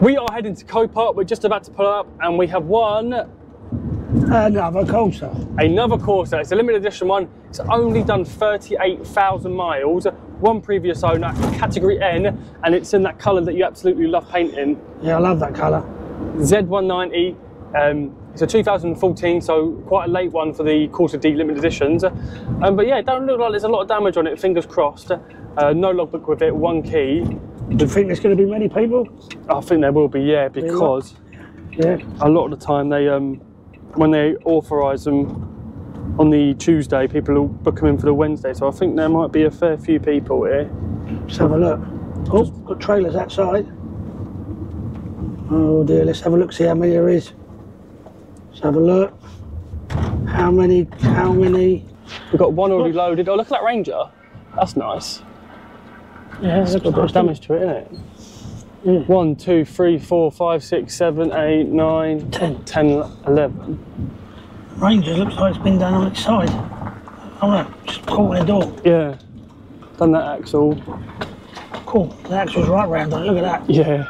We are heading to Copart. We're just about to pull up and we have won another Corsa. Another Corsa. It's a limited edition one. It's only done 38,000 miles. One previous owner, category N, and it's in that colour that you absolutely love painting. Yeah, I love that colour. Z190. It's a 2014, so quite a late one for the Corsa D limited editions. But yeah, it don't look like there's a lot of damage on it, fingers crossed. No logbook with it, one key. Do you think there's going to be many people? I think there will be, yeah, because a lot of the time they, when they authorise them on the Tuesday, people will book them in for the Wednesday, so I think there might be a fair few people here. Let's have a look. Oh, got trailers outside. Oh dear, let's have a look, see how many there is. Let's have a look. How many? We've got one already loaded. Oh, look at that Ranger. That's nice. Yeah, it's got a bit of damage to it, isn't it? Yeah. 1, 2, 3, 4, 5, 6, 7, 8, 9, 10, 11. Ranger looks like it's been done on its side. Oh no, just caught in the door. Yeah, done that axle. Cool, the axle's right round on it, look at that. Yeah.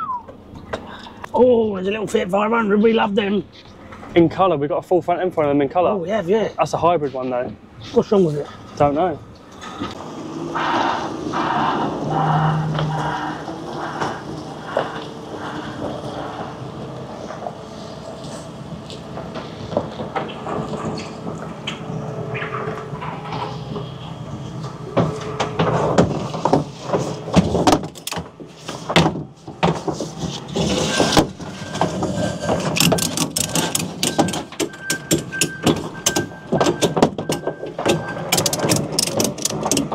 Oh, there's a little Fiat 500, we love them. In colour, we've got a full front end for them in colour. Oh, we have, yeah. That's a hybrid one though. What's wrong with it? Don't know.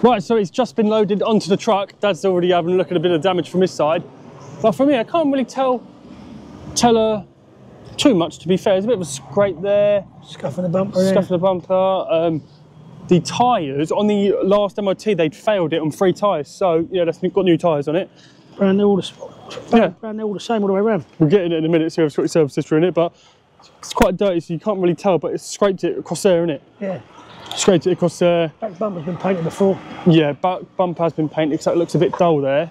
Right, so it's just been loaded onto the truck. Dad's already having a look at a bit of damage from his side. But for me, I can't really tell too much, to be fair. There's a bit of a scrape there. Scuff in the bumper. Scuff in the bumper. The tyres, on the last MOT, they'd failed it on 3 tyres. So, yeah, that's got new tyres on it. Brand new, all the same all the way around. We'll get in it in a minute, so we've got your service history in it. But it's quite dirty, so you can't really tell. But it's scraped it across there, innit? Yeah. Scraped it across there. Back bumper's been painted before. Yeah, back bumper has been painted, so it looks a bit dull there.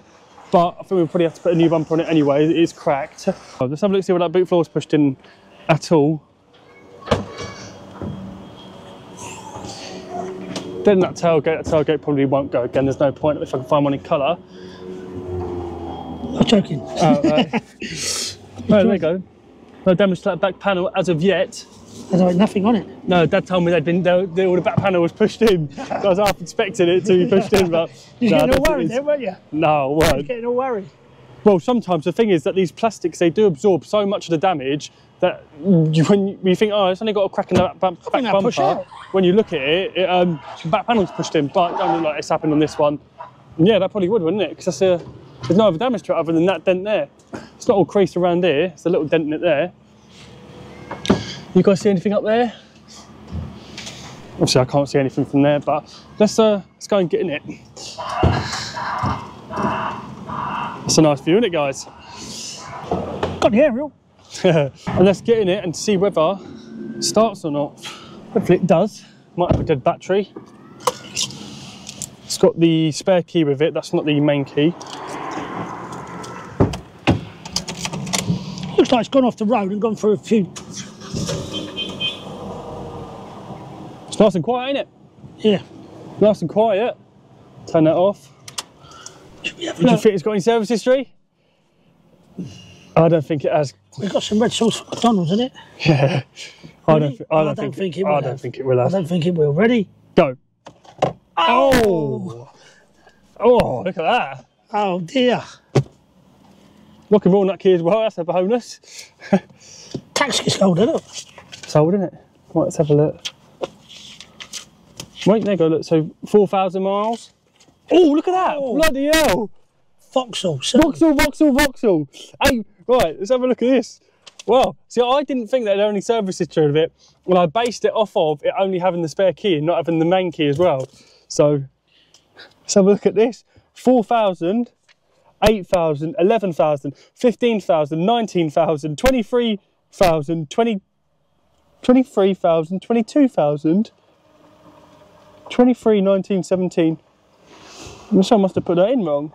But I think we'll probably have to put a new bumper on it anyway. It is cracked. Let's have a look, see what that boot floor's pushed in at all. Then that tailgate probably won't go again. There's no point if I can find one in colour. I'm joking. Oh, right, there you go. No damage to that back panel as of yet. There's like nothing on it. No, Dad told me all the back panel was pushed in. So I was half expecting it to be pushed in, but you're getting all worried there, weren't you? No, I wasn't. You're getting all worried. Well, sometimes the thing is that these plastics, they do absorb so much of the damage that when you think, oh, it's only got a crack in the back bumper, when you look at it, the back panel's pushed in, but it don't look like it's happened on this one. And yeah, that probably would, wouldn't it? Because there's no other damage to it other than that dent there. It's not all creased around here, it's a little dent in it there. You guys see anything up there? Obviously I can't see anything from there, but let's go and get in it. That's a nice view, isn't it, guys? Got the aerial. And let's get in it and see whether it starts or not. Hopefully it does. Might have a dead battery. It's got the spare key with it, that's not the main key. Looks like it's gone off the road and gone through a few. It's nice and quiet, ain't it? Yeah. Nice and quiet. Turn that off. Do you think it's got any service history? I don't think it has. We've got some red sauce for McDonald's in it. Yeah. I don't think it will. I don't think it will. Ready? Go. Oh! Oh, look at that. Oh dear. Rock and roll nut key as well, that's a bonus. Taxi's sold, isn't it? Sold, isn't it? Right, let's have a look. Wait, there you go, look, so 4,000 miles. Oh, look at that, bloody hell. Vauxhall. Vauxhall. Hey, right, let's have a look at this. Well, see, I didn't think that there only service history of it when I based it off of it only having the spare key and not having the main key as well. So, let's have a look at this. 4,000, 8,000, 11,000, 15,000, 19,000, 23,000, 23,000, 22,000, 23, 19, 17. I must have put that in wrong.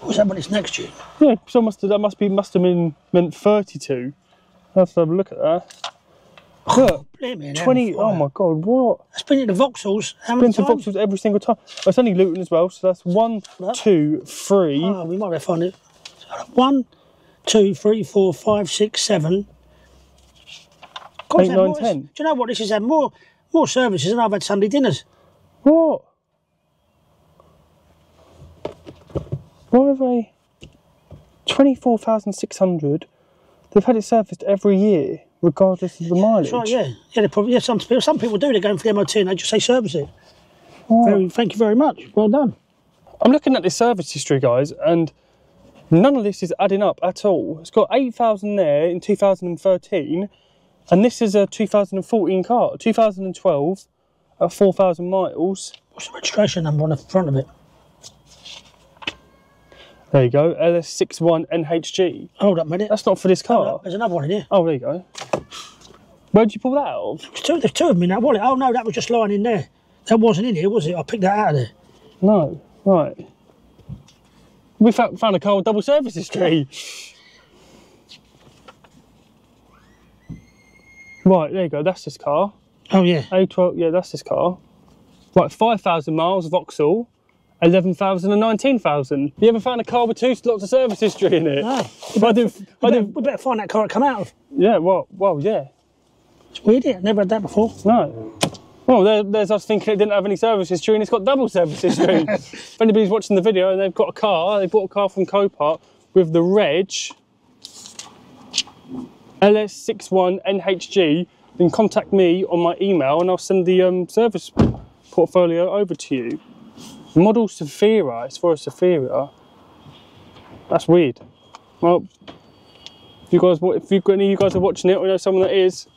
Was that when it's next year? Yeah, so must have been meant 32. Let's have a look at that. Look, 20. Oh my God, what? That's been in the Vauxhalls. How many times? Vauxhalls every single time. It's only Luton as well, so that's 1, 2, 3. Oh, we might be able to find it. 1, 2, 3, 4, 5, 6, 7. 8, 9, 10. Do you know what? This has had more services than I've had Sunday dinners. What? Why have they? 24,600. They've had it serviced every year, regardless of the mileage. That's right, yeah. Yeah, probably, yeah, some people do. They're going for the MOT and they just say service it. Oh. Thank you very much. Well done. I'm looking at this service history, guys, and none of this is adding up at all. It's got 8,000 there in 2013, and this is a 2014 car. 2012 at 4,000 miles. What's the registration number on the front of it? There you go, LS61NHG. Hold up a minute. That's not for this car. There's another one in here. Oh, there you go. Where'd you pull that out of? There's two of them in that wallet. Oh no, that was just lying in there. That wasn't in here, was it? I picked that out of there. No, right. We found a car with double service history. Right, there you go, that's this car. Oh yeah. A12, yeah, that's this car. Right, 5,000 miles, Vauxhall. 11,000 and 19,000. You ever found a car with two lots of service history in it? No. We better find that car it come out of. Yeah, well, yeah. It's weird, yeah. Never had that before. No. Well, there's us thinking it didn't have any service history and it's got double service history. If anybody's watching the video and they've got a car, they bought a car from Copart with the reg LS61NHG, then contact me on my email and I'll send the service portfolio over to you. Model Sephira, it's for a Sephira. That's weird. Well, if any of you guys are watching it or know someone that is,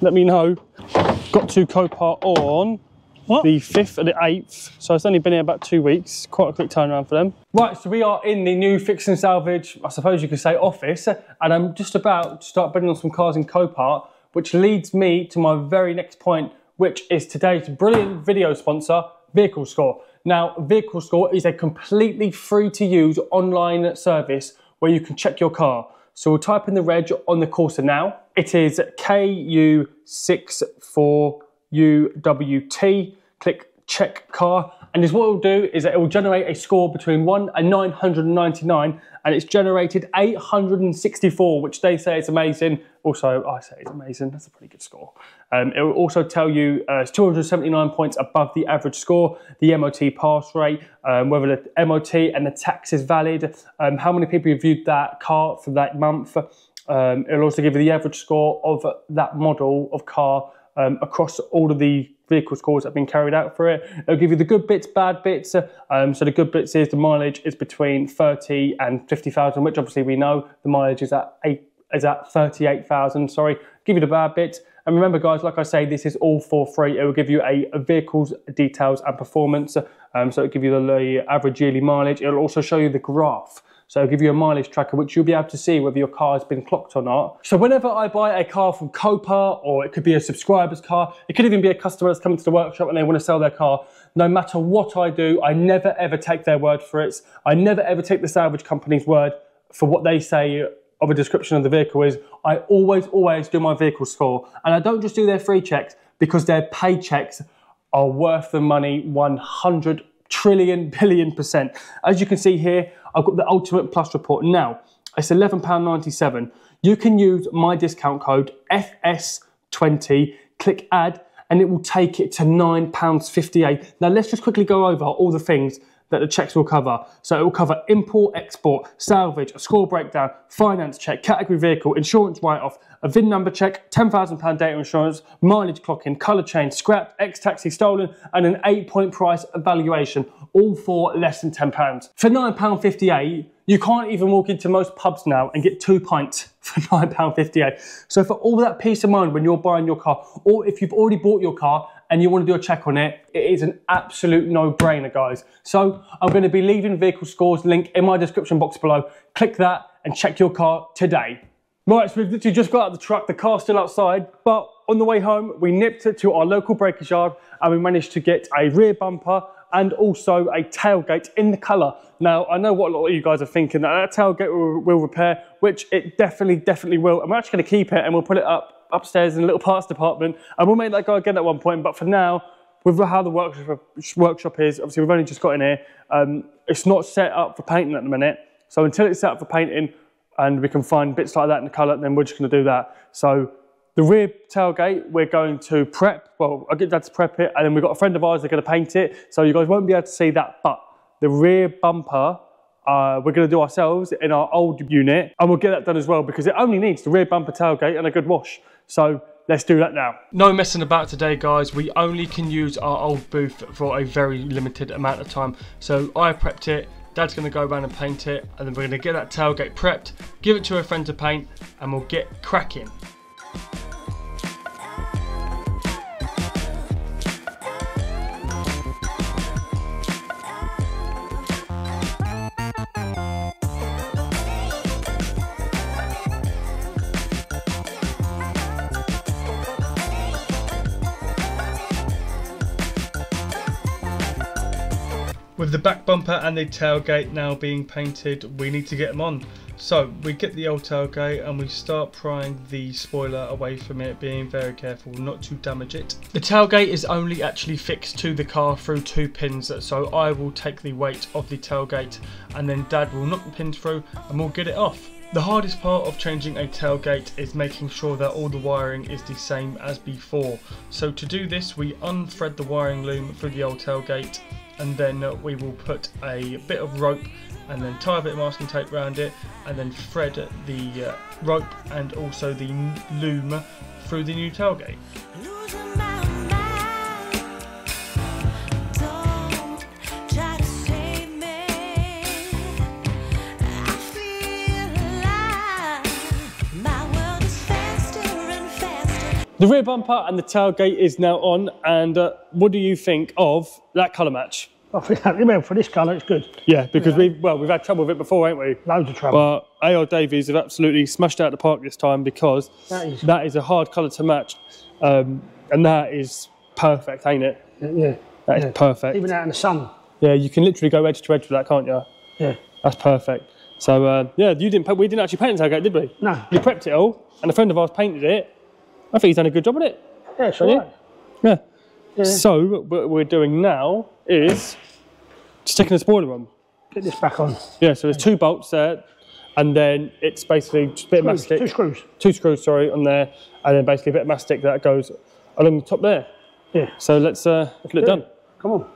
let me know. Got to Copart on the 5th and the 8th, so it's only been here about 2 weeks. Quite a quick turnaround for them. Right, so we are in the new Fix and Salvage, I suppose you could say, office, and I'm just about to start bidding on some cars in Copart, which leads me to my very next point, which is today's brilliant video sponsor, Vehicle Score. Now, Vehicle Score is a completely free to use online service where you can check your car. So we'll type in the reg on the Corsa now. It is KU64UWT. Click check car. And what it will do is that it will generate a score between 1 and 999, and it's generated 864, which they say is amazing. Also, I say it's amazing. That's a pretty good score. It will also tell you it's 279 points above the average score, the MOT pass rate, whether the MOT and the tax is valid, how many people have viewed that car for that month. It'll also give you the average score of that model of car across all of the vehicle scores that have been carried out for it. It'll give you the good bits, bad bits. So the good bits is the mileage is between 30 and 50,000, which obviously we know the mileage is at 38,000, sorry. Give you the bad bits. And remember guys, like I say, this is all for free. It will give you a vehicle's details and performance. So it'll give you the average yearly mileage. It'll also show you the graph. So it'll give you a mileage tracker, which you'll be able to see whether your car has been clocked or not. So whenever I buy a car from Copart, or it could be a subscriber's car, it could even be a customer that's coming to the workshop and they want to sell their car, no matter what I do, I never ever take their word for it. I never ever take the salvage company's word for what they say of a description of the vehicle is. I always do my vehicle score. And I don't just do their free checks, because their paychecks are worth the money 100 trillion billion %. As you can see here, I've got the Ultimate Plus report. Now, it's £11.97. You can use my discount code FS20, click add, and it will take it to £9.58. Now, let's just quickly go over all the things that the checks will cover. So it will cover import, export, salvage, a score breakdown, finance check, category vehicle, insurance write-off, a VIN number check, £10,000 data insurance, mileage clocking, colour change, scrapped, ex-taxi stolen, and an 8-point price evaluation, all for less than £10. For £9.58, you can't even walk into most pubs now and get 2 pints for £9.58. So for all that peace of mind when you're buying your car, or if you've already bought your car and you want to do a check on it, it is an absolute no-brainer, guys. So I'm going to be leaving Vehicle Score's link in my description box below. Click that and check your car today. Right, so we've literally just got out of the truck. The car's still outside, but on the way home, we nipped it to our local breakage yard and we managed to get a rear bumper, and also a tailgate in the colour. Now, I know what a lot of you guys are thinking, that tailgate will repair, which it definitely will. And we're actually going to keep it and we'll put it upstairs in a little parts department, and we'll make that go again at one point. But for now, with how the workshop is, obviously we've only just got in here, it's not set up for painting at the minute. So until it's set up for painting and we can find bits like that in the colour, then we're just going to do that. So the rear tailgate, we're going to prep. Well, I'll get Dad to prep it, and then we've got a friend of ours that's going to paint it. So you guys won't be able to see that, but the rear bumper, we're going to do ourselves in our old unit, and we'll get that done as well because it only needs the rear bumper, tailgate and a good wash. So let's do that now. No messing about today, guys. We only can use our old booth for a very limited amount of time. So I prepped it. Dad's going to go around and paint it, and then we're going to get that tailgate prepped, give it to a friend to paint, and we'll get cracking. With the back bumper and the tailgate now being painted, we need to get them on. So we get the old tailgate and we start prying the spoiler away from it, being very careful not to damage it. The tailgate is only actually fixed to the car through 2 pins, so I will take the weight of the tailgate and then Dad will knock the pins through and we'll get it off. The hardest part of changing a tailgate is making sure that all the wiring is the same as before. So to do this, we unthread the wiring loom through the old tailgate, and then we will put a bit of rope and then tie a bit of masking tape around it, and then thread the rope and also the loom through the new tailgate. The rear bumper and the tailgate is now on, and what do you think of that colour match? I think for this colour it's good. Yeah, because we've had trouble with it before, ain't we? Loads of trouble. But AR Davies have absolutely smashed out the park this time, because that is a hard colour to match, and that is perfect, ain't it? Yeah. That is perfect. Even out in the sun. Yeah, you can literally go edge to edge with that, can't you? Yeah. That's perfect. So yeah, we didn't actually paint the tailgate, did we? No. You prepped it all, and a friend of ours painted it. I think he's done a good job on it. Yeah, it's all right. Yeah. So what we're doing now is sticking the spoiler on. Get this back on. Yeah, so there's 2 bolts there, and then it's basically just a bit of mastic. 2 screws. 2 screws, sorry, on there, and then basically a bit of mastic that goes along the top there. Yeah. So let's get it done. Come on.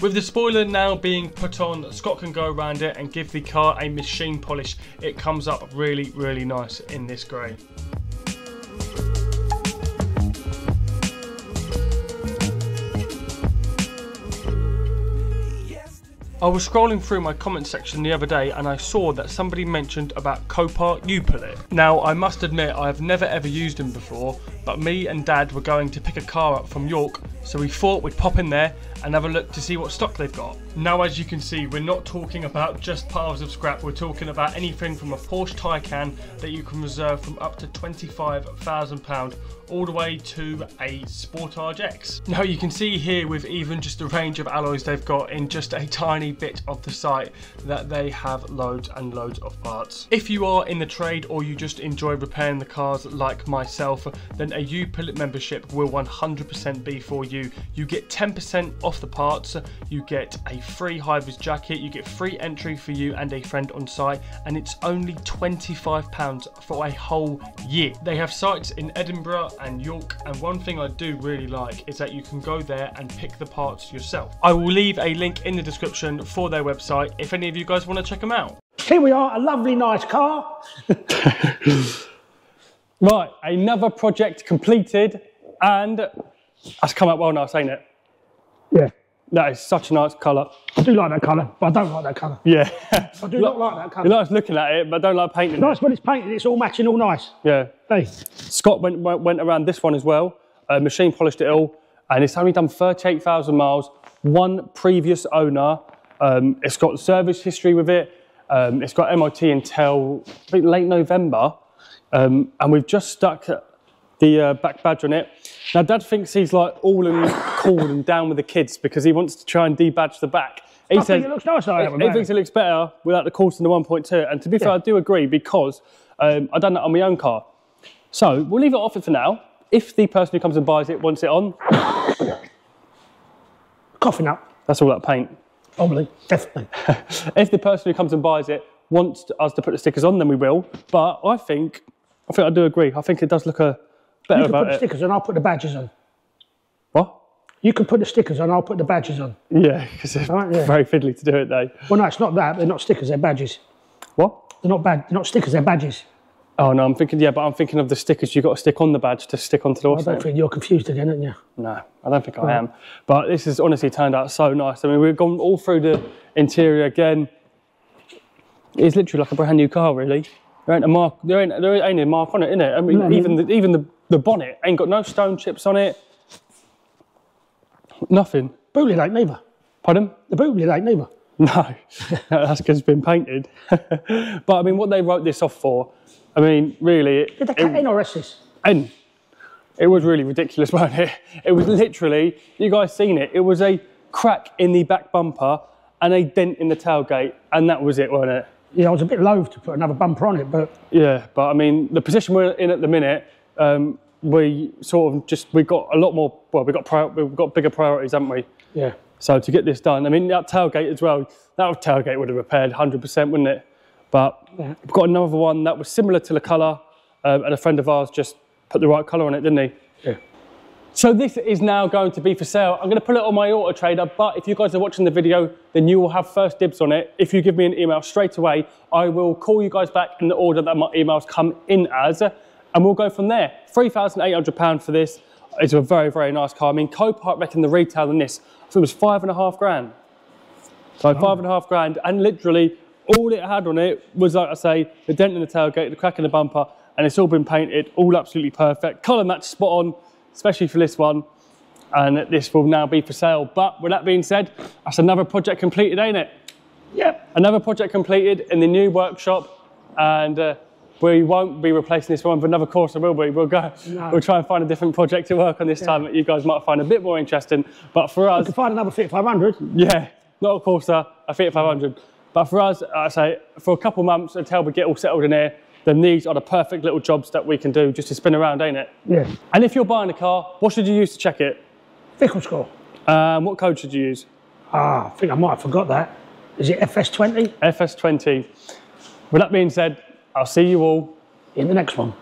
With the spoiler now being put on, Scott can go around it and give the car a machine polish. It comes up really, really nice in this grey. I was scrolling through my comment section the other day and I saw that somebody mentioned about Copart U-Pilot. Now, I must admit I've never ever used them before, but me and Dad were going to pick a car up from York, so we thought we'd pop in there and have a look to see what stock they've got. Now, as you can see, we're not talking about just piles of scrap, we're talking about anything from a Porsche Taycan that you can reserve from up to £25,000 all the way to a Sportage X. Now, you can see here with even just the range of alloys they've got in just a tiny bit of the site that they have loads and loads of parts. If you are in the trade or you just enjoy repairing the cars like myself, then a U-Pilot membership will 100% be for you. You get 10% off the parts, you get a free high-vis jacket, you get free entry for you and a friend on site, and it's only £25 for a whole year. They have sites in Edinburgh and York, and one thing I do really like is that you can go there and pick the parts yourself. I will leave a link in the description for their website if any of you guys want to check them out. Here we are, a lovely nice car. Right, another project completed, and that's come out well now, ain't it? Yeah. That is such a nice colour. I do like that colour, but I don't like that colour. Yeah. I do not like that colour. You like looking at it, but I don't like painting Nice when it's painted, it's all matching, all nice. Yeah. Hey. Scott went around this one as well, machine polished it all, and it's only done 38,000 miles, one previous owner. It's got service history with it. It's got MOT until I think late November, and we've just stuck the back badge on it. Now, Dad thinks he's like all and cool and down with the kids because he wants to try and debadge the back. He says it looks nice. He thinks it looks better without the course than the 1.2. And to be fair, I do agree because I've done that on my own car. So we'll leave it off it for now. If the person who comes and buys it wants it on, coughing up. That's all that paint. Probably, definitely. If the person who comes and buys it wants us to put the stickers on, then we will. But I think I do agree. I think it does look better about it. You can put the stickers on, I'll put the badges on. What? You can put the stickers on, I'll put the badges on. Yeah, because it's very fiddly to do it, though. Well, no, it's not that. They're not stickers, they're badges. What? They're not stickers, they're badges. Oh, no, I'm thinking of the stickers you've got to stick on the badge to stick onto the I don't think you're confused again, aren't you? No, I don't think I am. But this has honestly turned out so nice. I mean, we've gone all through the interior again. It's literally like a brand new car, really. There ain't a mark on it, innit? I mean, no, even the bonnet ain't got no stone chips on it. Nothing. Boot lid ain't neither. Pardon? The boot lid ain't neither. No, that's because it's been painted. But I mean, what they wrote this off for, I mean, really... Did they cut N or S this? N. It was really ridiculous, wasn't it? It was literally, you guys seen it, it was a crack in the back bumper and a dent in the tailgate, and that was it, wasn't it? Yeah, I was a bit loath to put another bumper on it, but... Yeah, but I mean, the position we're in at the minute, we sort of just, we've got a lot more, well, we've got bigger priorities, haven't we? Yeah. So to get this done, I mean, that tailgate as well, that tailgate would have repaired 100%, wouldn't it? But we've got another one that was similar to the colour, and a friend of ours just put the right colour on it, didn't he? Yeah. So this is now going to be for sale. I'm going to put it on my Auto Trader, but if you guys are watching the video, then you will have first dibs on it. If you give me an email straight away, I will call you guys back in the order that my emails come in as, and we'll go from there. £3,800 for this. It's a very, very nice car. I mean, Copart reckon the retail on this, I think it was £5.5 grand. So £5.5 grand, and literally all it had on it was, like I say, the dent in the tailgate, the crack in the bumper, and it's all been painted, all absolutely perfect. Colour match spot on, especially for this one, and this will now be for sale. But with that being said, that's another project completed, ain't it? Yep. Another project completed in the new workshop, and we won't be replacing this one with another Corsa, will we? We'll go. No. We'll try and find a different project to work on this time that you guys might find a bit more interesting. But for us, we can find another Fiat 500. Yeah, not a Corsa, a Fiat 500. But for us, I say, for a couple of months until we get all settled in here, then these are the perfect little jobs that we can do just to spin around, ain't it? Yeah. And if you're buying a car, what should you use to check it? Vehicle score. What code should you use? I think I might have forgot that. Is it FS20? FS20. With that being said, I'll see you all in the next one.